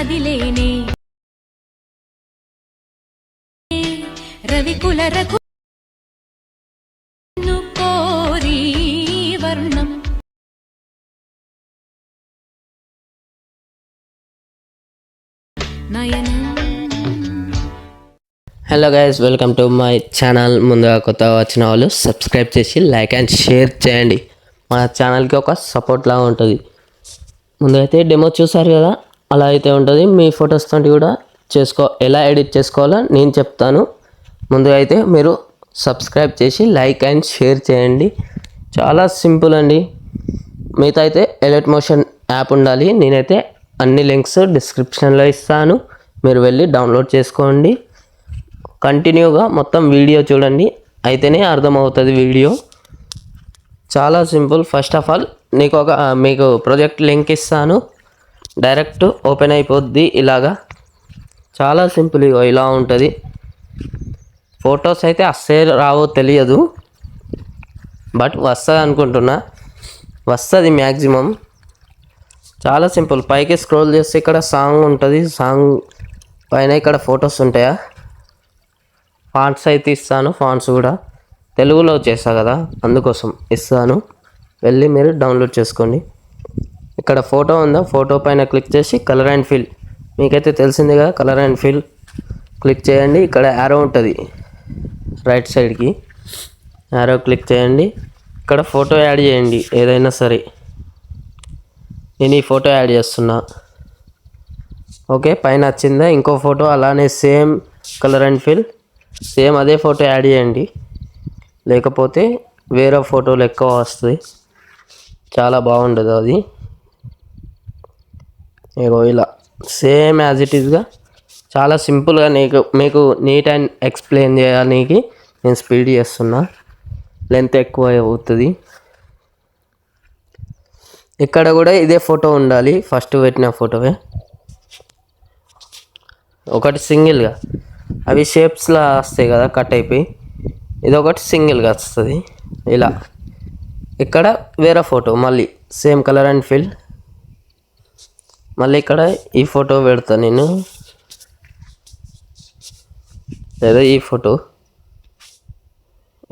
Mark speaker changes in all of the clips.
Speaker 1: కదిలేనే రవికుల రఘు కోరి వర్ణం నయనం.
Speaker 2: Hello guys, welcome to my channel. ముందుగా కొత్తగా వచ్చిన వాళ్ళు సబ్స్క్రైబ్ చేసి లైక్ అండ్ షేర్ చేయండి. మన ఛానల్కి ఒక సపోర్ట్ లాగా ఉంటుంది. ముందైతే డెమో చూసారు కదా, అలా అయితే ఉంటుంది. మీ ఫొటోస్ తోటి కూడా ఎలా ఎడిట్ చేసుకోవాలో నేను చెప్తాను. ముందుగా అయితే మీరు సబ్స్క్రైబ్ చేసి లైక్ అండ్ షేర్ చేయండి. చాలా సింపుల్ అండి. మీతో అయితే ఎలర్ట్ మోషన్ యాప్ ఉండాలి. నేనైతే అన్ని లింక్స్ డిస్క్రిప్షన్లో ఇస్తాను, మీరు వెళ్ళి డౌన్లోడ్ చేసుకోండి. కంటిన్యూగా మొత్తం వీడియో చూడండి, అయితేనే అర్థమవుతుంది వీడియో. చాలా సింపుల్. ఫస్ట్ ఆఫ్ ఆల్ మీకు ప్రాజెక్ట్ లింక్ ఇస్తాను, డైరెక్ట్ ఓపెన్ అయిపోద్ది. ఇలాగా చాలా సింపుల్. ఇలా ఉంటుంది. ఫొటోస్ అయితే అస్సలు రావో తెలియదు, బట్ వస్తుంది అనుకుంటున్నా. వస్తుంది మ్యాక్సిమం. చాలా సింపుల్. పైకి స్క్రోల్ చేస్తే ఇక్కడ సాంగ్ ఉంటుంది. సాంగ్ పైన ఇక్కడ ఫొటోస్ ఉంటాయా. ఫాంట్స్ అయితే ఇస్తాను. ఫాంట్స్ కూడా తెలుగులో చేస్తా కదా, అందుకోసం ఇస్తాను. వెళ్ళి మీరు డౌన్లోడ్ చేసుకోండి. ఇక్కడ ఫోటో ఉందా, ఫోటో పైన క్లిక్ చేసి కలర్ అండ్ ఫిల్, మీకైతే తెలిసింది కదా, కలర్ అండ్ ఫిల్ క్లిక్ చేయండి. ఇక్కడ యారో ఉంటుంది రైట్ సైడ్కి, యారో క్లిక్ చేయండి. ఇక్కడ ఫోటో యాడ్ చేయండి, ఏదైనా సరే. నేను ఈ ఫోటో యాడ్ చేస్తున్నా. ఓకే, పైన వచ్చిందా ఇంకో ఫోటో, అలానే same colour and fill, same అదే ఫోటో యాడ్ చేయండి. లేకపోతే వేరే ఫోటోలు ఎక్కువ వస్తుంది, చాలా బాగుండదు అది. ఇలా సేమ్ యాజ్ ఇట్ ఈస్గా చాలా సింపుల్గా మీకు నీట్ అండ్ ఎక్స్ప్లెయిన్ చేయడానికి నేను స్పీడ్ చేస్తున్నా, లెంత్ ఎక్కువ అవుతుంది. ఇక్కడ కూడా ఇదే ఫోటో ఉండాలి, ఫస్ట్ పెట్టిన ఫోటోవే. ఒకటి సింగిల్గా, అవి షేప్స్లా వస్తాయి కదా కట్ అయిపోయి, ఇదొకటి సింగిల్గా వస్తుంది ఇలా. ఇక్కడ వేరే ఫోటో, మళ్ళీ సేమ్ కలర్ అండ్ ఫిల్. మళ్ళీ ఇక్కడ ఈ ఫోటో పెడతా నేను, లేదా ఈ ఫోటో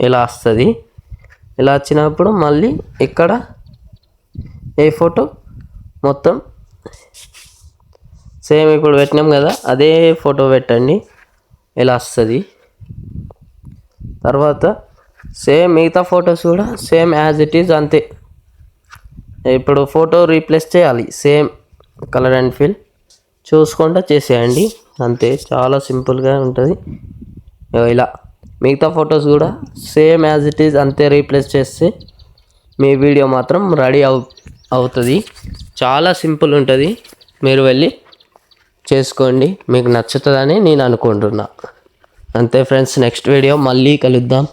Speaker 2: ఇలా వస్తుంది. ఇలా వచ్చినప్పుడు మళ్ళీ ఇక్కడ ఏ ఫోటో మొత్తం సేమ్ ఇప్పుడు పెట్టినాం కదా, అదే ఫోటో పెట్టండి, ఇలా వస్తుంది. తర్వాత సేమ్ మిగతా ఫొటోస్ కూడా సేమ్ యాజ్ ఇట్ ఈజ్ అంతే. ఇప్పుడు ఫోటో రీప్లేస్ చేయాలి, సేమ్ కలర్ అండ్ ఫిల్ చూసుకుంటూ చేసేయండి, అంతే. చాలా సింపుల్గా ఉంటుంది. ఇలా మిగతా ఫొటోస్ కూడా సేమ్ యాజ్ ఇట్ ఈజ్ అంతే రీప్లేస్ చేస్తే మీ వీడియో మాత్రం రెడీ అవుతుంది. చాలా సింపుల్ ఉంటుంది. మీరు వెళ్ళి చేసుకోండి, మీకు నచ్చుతుందని నేను అనుకుంటున్నా. అంతే ఫ్రెండ్స్, నెక్స్ట్ వీడియో మళ్ళీ కలుద్దాం.